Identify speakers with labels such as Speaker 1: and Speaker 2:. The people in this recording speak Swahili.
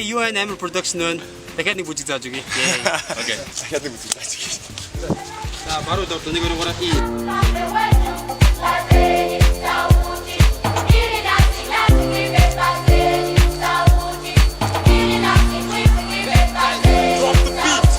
Speaker 1: UNM 프로덕션은 teknik moet je dat juga.
Speaker 2: Oké.
Speaker 3: Ja, dat moet ik uitzoeken.
Speaker 1: Nah, baru daw tunig ko orang i.
Speaker 3: Drop the beat.